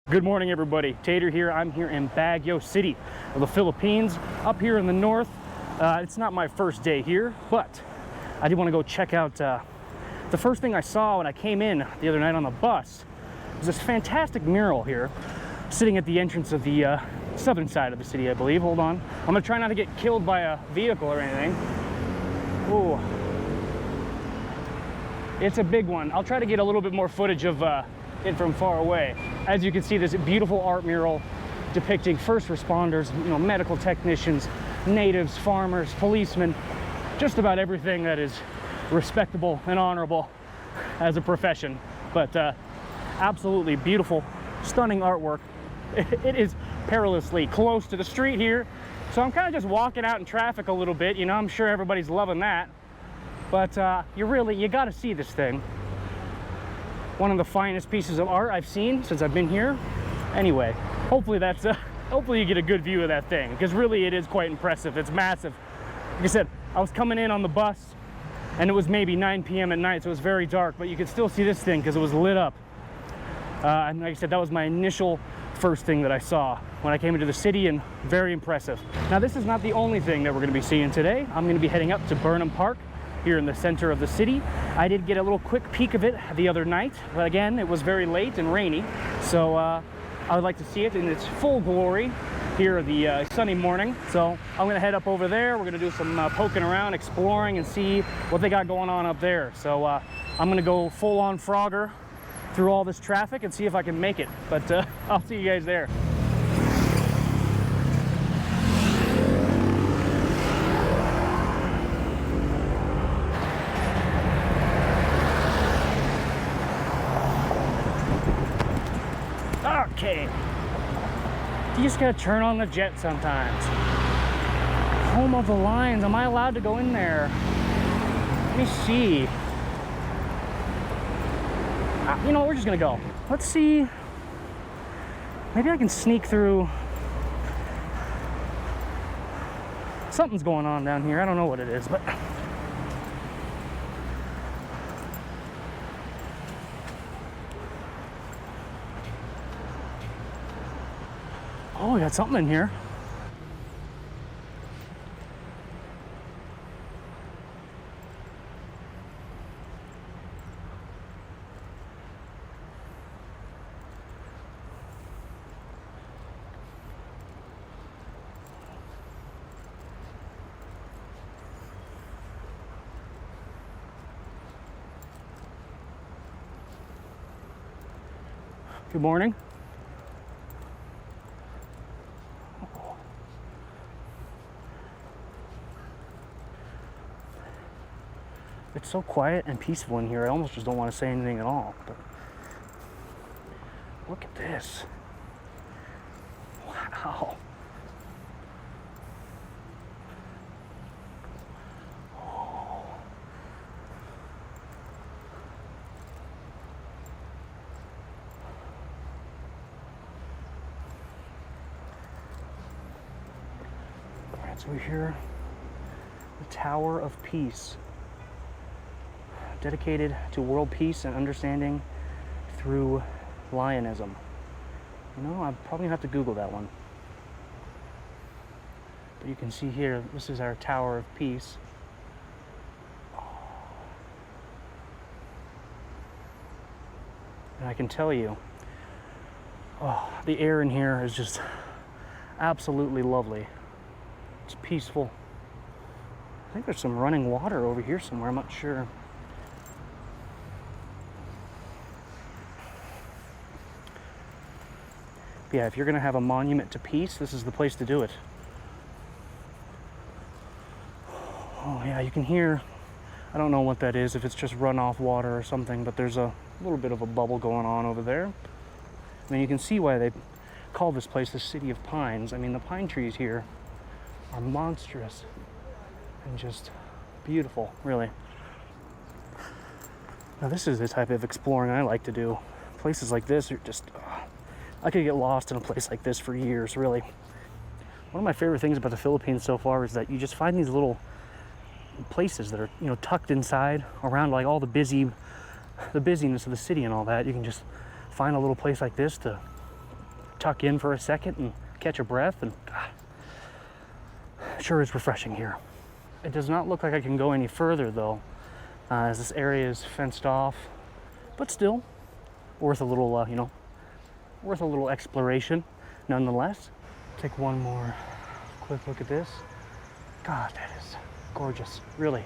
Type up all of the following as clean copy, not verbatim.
Good morning, everybody. Tater here. I'm here in Baguio City of the Philippines, up here in the north. It's not my first day here, but I did want to go check out. The first thing I saw when I came in the other night on the bus was this fantastic mural here, sitting at the entrance of the southern side of the city, I believe. Hold on. I'm going to try not to get killed by a vehicle or anything. Ooh. It's a big one. I'll try to get a little bit more footage of it from far away. As you can see, this beautiful art mural depicting first responders, medical technicians, natives, farmers, policemen, just about everything that is respectable and honorable as a profession. But absolutely beautiful, stunning artwork. It is perilously close to the street here, so I'm kind of just walking out in traffic a little bit. I'm sure everybody's loving that, but you got to see this thing. One of the finest pieces of art I've seen since I've been here. Anyway, hopefully hopefully you get a good view of that thing, because really it is quite impressive. It's massive. Like I said, I was coming in on the bus and it was maybe 9 p.m. at night, so it was very dark, but you could still see this thing because it was lit up. And like I said, that was my initial first thing that I saw when I came into the city, and very impressive. Now, this is not the only thing that we're going to be seeing today. I'm going to be heading up to Burnham Park here in the center of the city. I did get a little quick peek of it the other night, but again, it was very late and rainy, so I would like to see it in its full glory here the sunny morning. So I'm gonna head up over there. We're gonna do some poking around, exploring, and see what they got going on up there. So I'm gonna go full-on Frogger through all this traffic and see if I can make it, but I'll see you guys there. Okay, you just gotta turn on the jet sometimes. Home of the Lions, am I allowed to go in there? Let me see. We're just gonna go. Let's see, maybe I can sneak through. Something's going on down here, I don't know what it is, but oh, we got something in here. Good morning. It's so quiet and peaceful in here, I almost just don't want to say anything at all. But look at this. Wow. Oh. All right, so we're here, the Tower of Peace. Dedicated to world peace and understanding through Lionism. I'm probably gonna have to Google that one. But you can see here, this is our Tower of Peace. And I can tell you, the air in here is just absolutely lovely. It's peaceful. I think there's some running water over here somewhere, I'm not sure. Yeah, if you're gonna have a monument to peace, this is the place to do it. Oh yeah, you can hear, I don't know what that is, if it's just runoff water or something, but there's a little bit of a bubble going on over there. And you can see why they call this place the City of Pines. I mean, the pine trees here are monstrous and just beautiful, really. Now this is the type of exploring I like to do. Places like this are just, I could get lost in a place like this for years, really. One of my favorite things about the Philippines so far is that you just find these little places that are, tucked inside around like all the busyness of the city and all that. You can just find a little place like this to tuck in for a second and catch a breath, and sure is refreshing here. It does not look like I can go any further though, as this area is fenced off, but still worth a little, worth a little exploration nonetheless. Take one more quick look at this. God, that is gorgeous, really.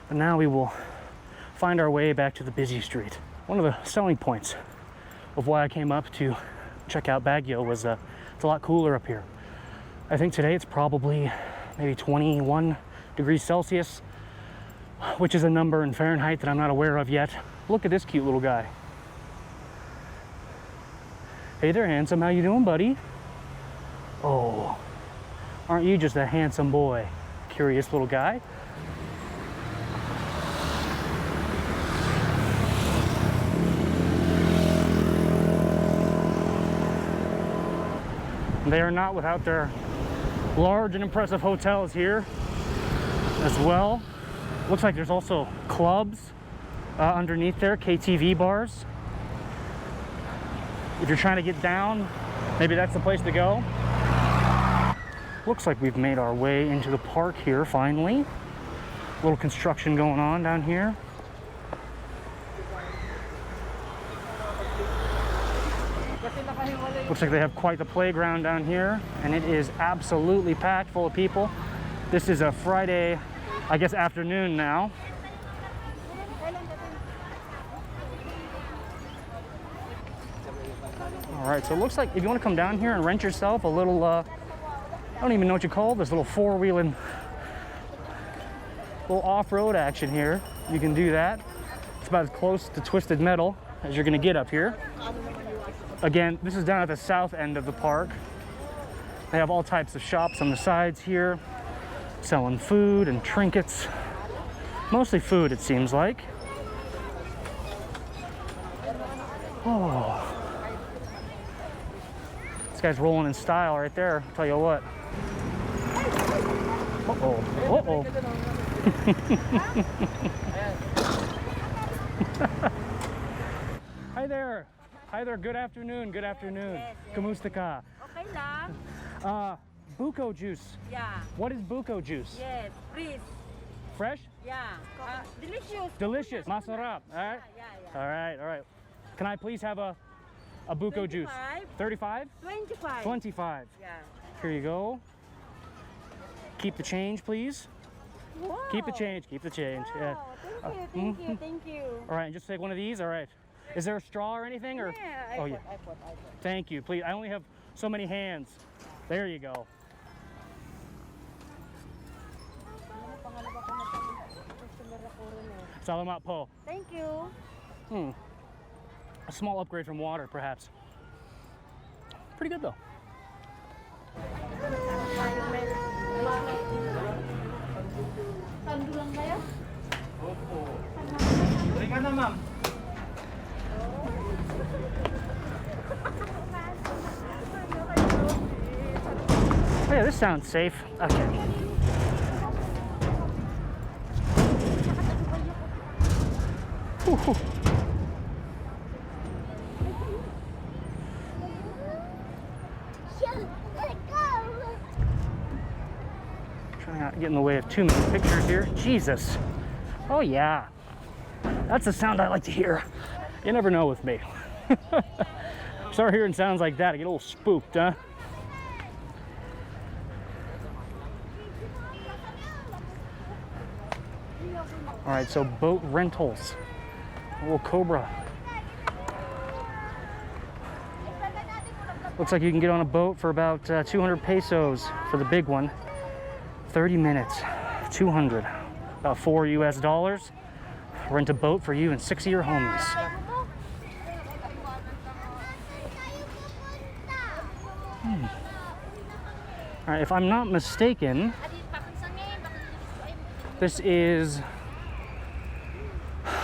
But now we will find our way back to the busy street. One of the selling points of why I came up to check out Baguio was it's a lot cooler up here. I think today it's probably maybe 21 degrees Celsius, which is a number in Fahrenheit that I'm not aware of yet. Look at this cute little guy. Hey there, handsome. How you doing, buddy? Oh, aren't you just a handsome boy? Curious little guy. They are not without their large and impressive hotels here as well. Looks like there's also clubs underneath there, KTV bars. If you're trying to get down, maybe that's the place to go. Looks like we've made our way into the park here finally. A little construction going on down here. Looks like they have quite the playground down here, and it is absolutely packed full of people. This is a Friday, I guess, afternoon now. All right, so it looks like if you want to come down here and rent yourself a little, I don't even know what you call this, little four-wheeling, little off-road action here, you can do that. It's about as close to Twisted Metal as you're going to get up here. Again, this is down at the south end of the park. They have all types of shops on the sides here, selling food and trinkets. Mostly food, it seems like. Oh. This guy's rolling in style right there, I'll tell you what. Uh-oh, uh-oh. Hi there. Hi there, good afternoon, good afternoon. Yes, yes. Kamusta ka? Okay lang. Buko juice. Yeah. What is Buko juice? Yes. Freeze. Fresh? Yeah. Delicious. Delicious. Masarap. All right? Yeah. All right, all right. Can I please have a Buko juice? 35? 25. 25. Yeah. Here you go. Keep the change, please. Wow. Keep the change, keep the change. Wow. Yeah. Thank you. All right, just take one of these. All right. Is there a straw or anything? Or? Yeah, Oh, yeah. I put. Thank you, please. I only have so many hands. There you go. Salamat po. Thank you. A small upgrade from water, perhaps. Pretty good, though. Oh yeah, this sounds safe. Okay. Whew. Trying not to get in the way of too many pictures here. Jesus. Oh yeah. That's the sound I like to hear. You never know with me. Start hearing sounds like that, I get a little spooked, huh? All right, so boat rentals. A little Cobra. Looks like you can get on a boat for about 200 pesos for the big one. 30 minutes, 200, about $4 US. Rent a boat for you and 6 of your homies. All right, if I'm not mistaken, this is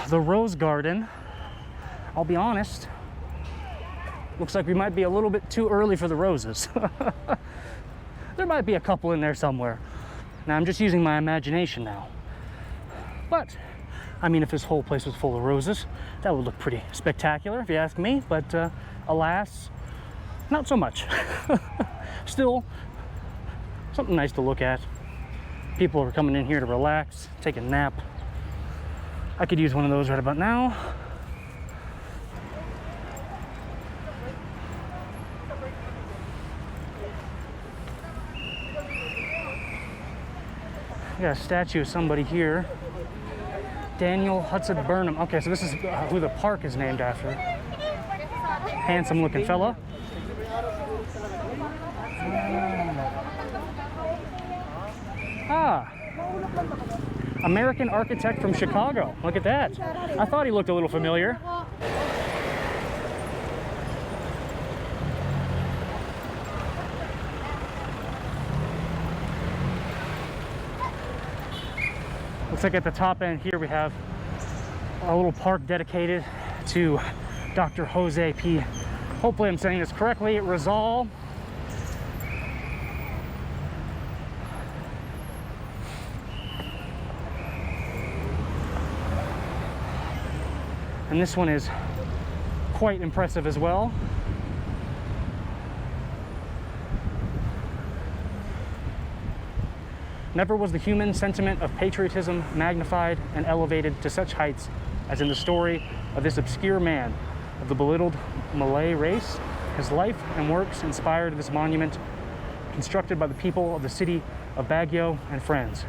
the Rose Garden. I'll be honest, looks like we might be a little bit too early for the roses. There might be a couple in there somewhere. Now I'm just using my imagination now. But I mean, if this whole place was full of roses, that would look pretty spectacular, if you ask me, but alas, not so much. Still, something nice to look at. People are coming in here to relax, take a nap. I could use one of those right about now. We got a statue of somebody here. Daniel Hudson Burnham. Okay, so this is who the park is named after. Handsome looking fella. Ah, American architect from Chicago. Look at that. I thought he looked a little familiar. Looks like at the top end here we have a little park dedicated to Dr. Jose P. Hopefully I'm saying this correctly, Rizal. And this one is quite impressive as well. Never was the human sentiment of patriotism magnified and elevated to such heights as in the story of this obscure man of the belittled Malay race. His life and works inspired this monument, constructed by the people of the city of Baguio and friends.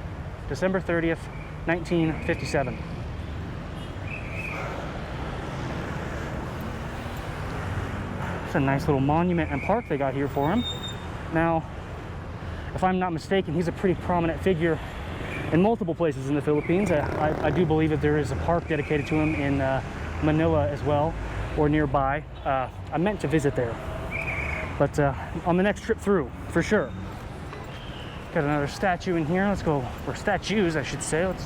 December 30th, 1957. It's a nice little monument and park they got here for him. Now, if I'm not mistaken, he's a pretty prominent figure in multiple places in the Philippines. I do believe that there is a park dedicated to him in Manila as well, or nearby. I meant to visit there, but on the next trip through, for sure. Got another statue in here. Let's go, or statues, I should say. Let's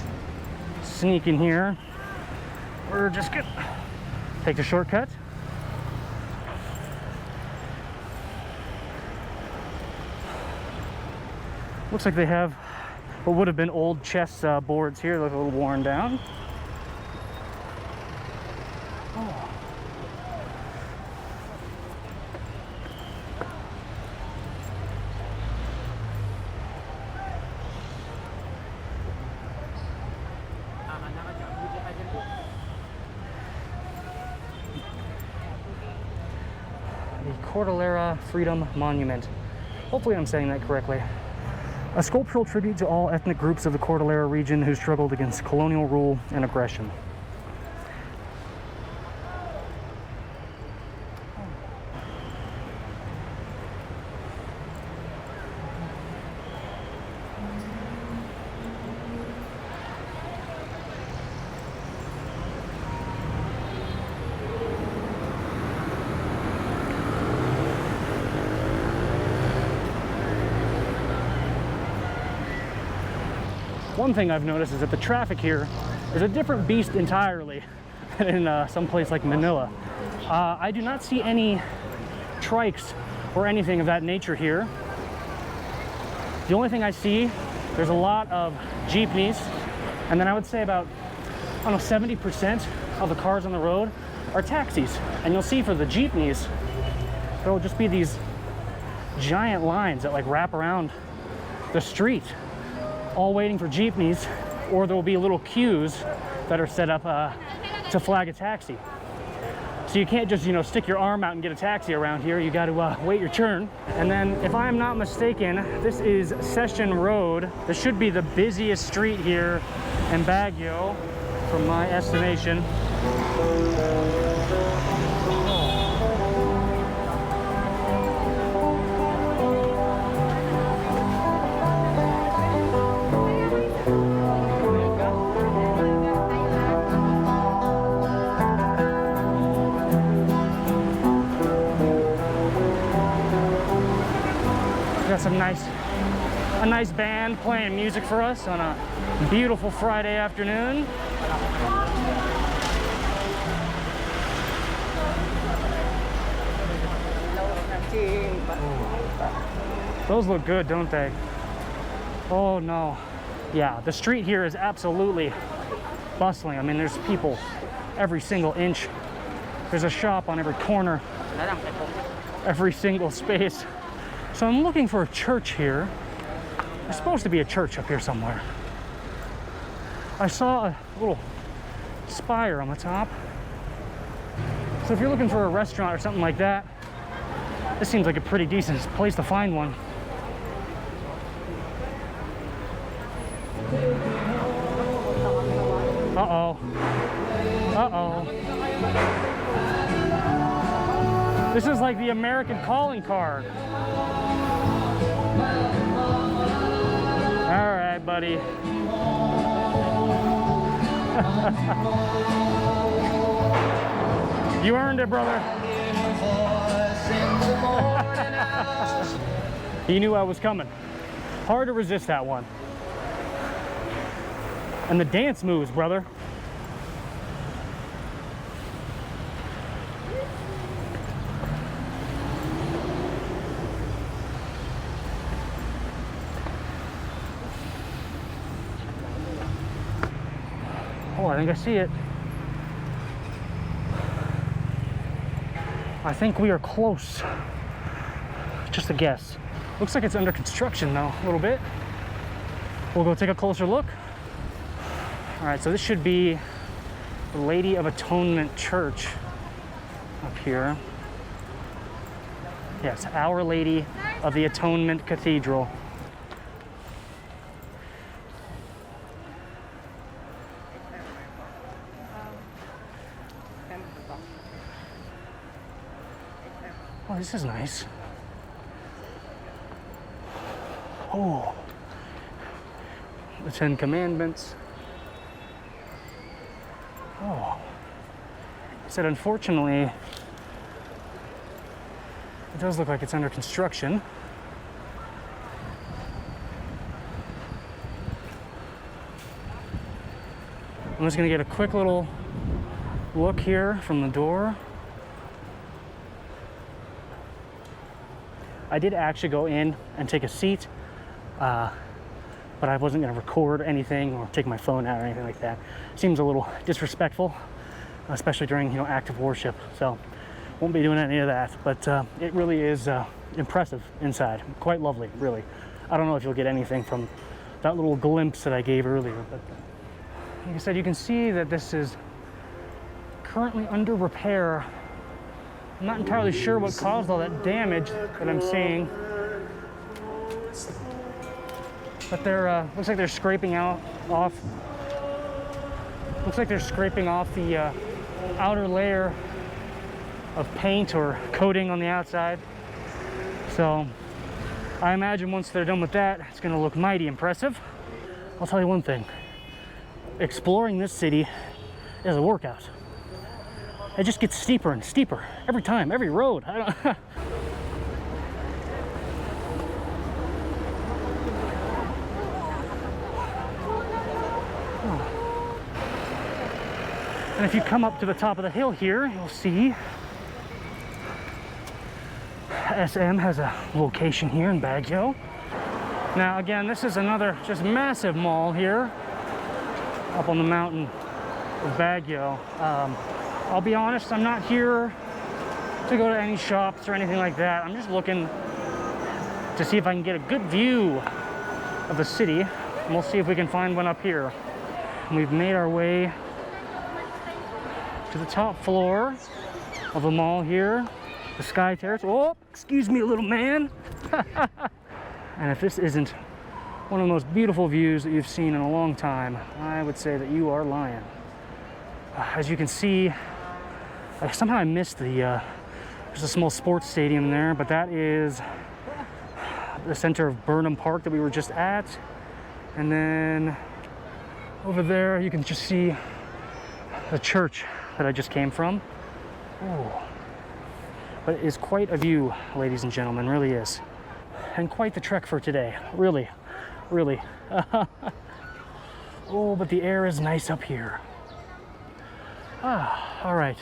sneak in here. We're just gonna take the shortcut. Looks like they have what would have been old chess boards here. Look a little worn down. Oh. The Cordillera Freedom Monument. Hopefully I'm saying that correctly. A sculptural tribute to all ethnic groups of the Cordillera region who struggled against colonial rule and aggression. One thing I've noticed is that the traffic here is a different beast entirely than in some place like Manila. I do not see any trikes or anything of that nature here. The only thing I see, there's a lot of jeepneys, and then I would say about, I don't know, 70% of the cars on the road are taxis. And you'll see for the jeepneys, there will just be these giant lines that like wrap around the street, all waiting for jeepneys, or there will be little queues that are set up to flag a taxi. So you can't just, stick your arm out and get a taxi around here. You got to wait your turn. And then, if I'm not mistaken, this is Session Road. This should be the busiest street here in Baguio, from my estimation. Got a nice band playing music for us on a beautiful Friday afternoon. Those look good, don't they? Oh no. Yeah, the street here is absolutely bustling. I mean, there's people every single inch. There's a shop on every corner, every single space. So I'm looking for a church here. There's supposed to be a church up here somewhere. I saw a little spire on the top. So if you're looking for a restaurant or something like that, this seems like a pretty decent place to find one. Uh-oh. Uh-oh. This is like the American calling card. All right, buddy. You earned it, brother. He knew I was coming. Hard to resist that one. And the dance moves, brother. Oh, I think I see it. I think we are close. Just a guess. Looks like it's under construction though, a little bit. We'll go take a closer look. All right, so this should be the Lady of Atonement Church up here. Yes, Our Lady of the Atonement Cathedral. Oh, this is nice. Oh, the Ten Commandments. Oh, he said unfortunately, it does look like it's under construction. I'm just gonna get a quick little look here from the door. I did actually go in and take a seat, but I wasn't going to record anything or take my phone out or anything like that. Seems a little disrespectful, especially during active worship. So won't be doing any of that. But it really is impressive inside. Quite lovely, really. I don't know if you'll get anything from that little glimpse that I gave earlier. But like I said, you can see that this is currently under repair. I'm not entirely sure what caused all that damage that I'm seeing. But they're, looks like they're scraping off. Looks like they're scraping off the outer layer of paint or coating on the outside. So I imagine once they're done with that, it's gonna look mighty impressive. I'll tell you one thing. Exploring this city is a workout. It just gets steeper and steeper every time, every road. I don't And if you come up to the top of the hill here, you'll see SM has a location here in Baguio. Now again, this is another just massive mall here up on the mountain of Baguio. I'll be honest, I'm not here to go to any shops or anything like that. I'm just looking to see if I can get a good view of the city, and we'll see if we can find one up here. And we've made our way to the top floor of the mall here, the Sky Terrace. Oh, excuse me, little man. And if this isn't one of the most beautiful views that you've seen in a long time, I would say that you are lying. As you can see, somehow I missed the, there's a small sports stadium there, but that is the center of Burnham Park that we were just at. And then over there, you can just see the church that I just came from. Ooh. But it is quite a view, ladies and gentlemen, really is. And quite the trek for today, really, really. Oh, but the air is nice up here. Ah, all right.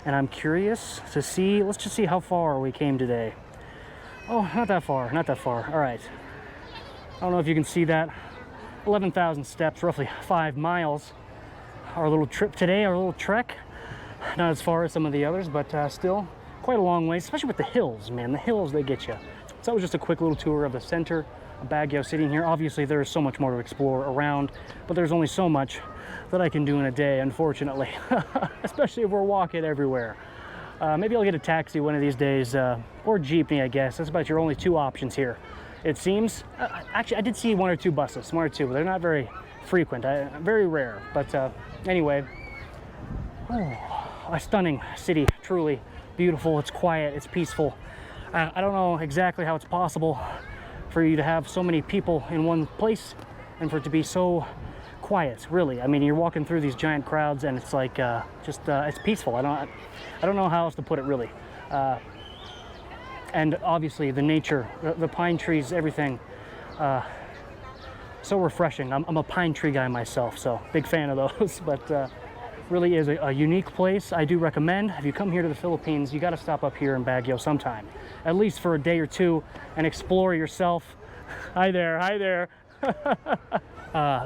And I'm curious to see, let's just see how far we came today. Oh, not that far, not that far. All right. I don't know if you can see that. 11,000 steps, roughly 5 miles. our little trip today, our little trek. Not as far as some of the others, but still quite a long way, especially with the hills, man. The hills, they get you. So that was just a quick little tour of the center of Baguio City in here. Obviously, there's so much more to explore around, but there's only so much that I can do in a day, unfortunately, especially if we're walking everywhere. Maybe I'll get a taxi one of these days, or jeepney, I guess. That's about your only two options here, it seems. Actually, I did see one or two buses, one or two, but they're not very frequent, very rare. But anyway, a stunning city, truly beautiful. It's quiet, it's peaceful. I don't know exactly how it's possible for you to have so many people in one place and for it to be so quiet, really. I mean, you're walking through these giant crowds and it's like it's peaceful. I don't know how else to put it, really. And obviously the nature, the pine trees, everything, so refreshing. I'm a pine tree guy myself, so big fan of those. But really is a unique place. I do recommend, if you come here to the Philippines, you got to stop up here in Baguio sometime, at least for a day or two, and explore yourself. Hi there, hi there.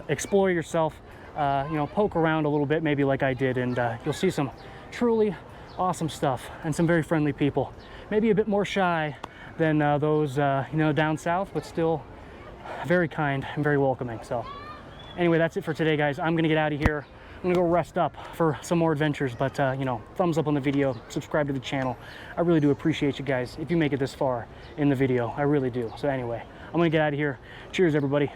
Explore yourself, you know, poke around a little bit, maybe like I did, and you'll see some truly awesome stuff and some very friendly people. Maybe a bit more shy than those, you know, down south, but still very kind and very welcoming. So anyway, that's it for today, guys. I'm gonna get out of here. I'm gonna go rest up for some more adventures, but you know, thumbs up on the video, subscribe to the channel. I really do appreciate you guys if you make it this far in the video. I really do. So anyway, I'm gonna get out of here. Cheers, everybody.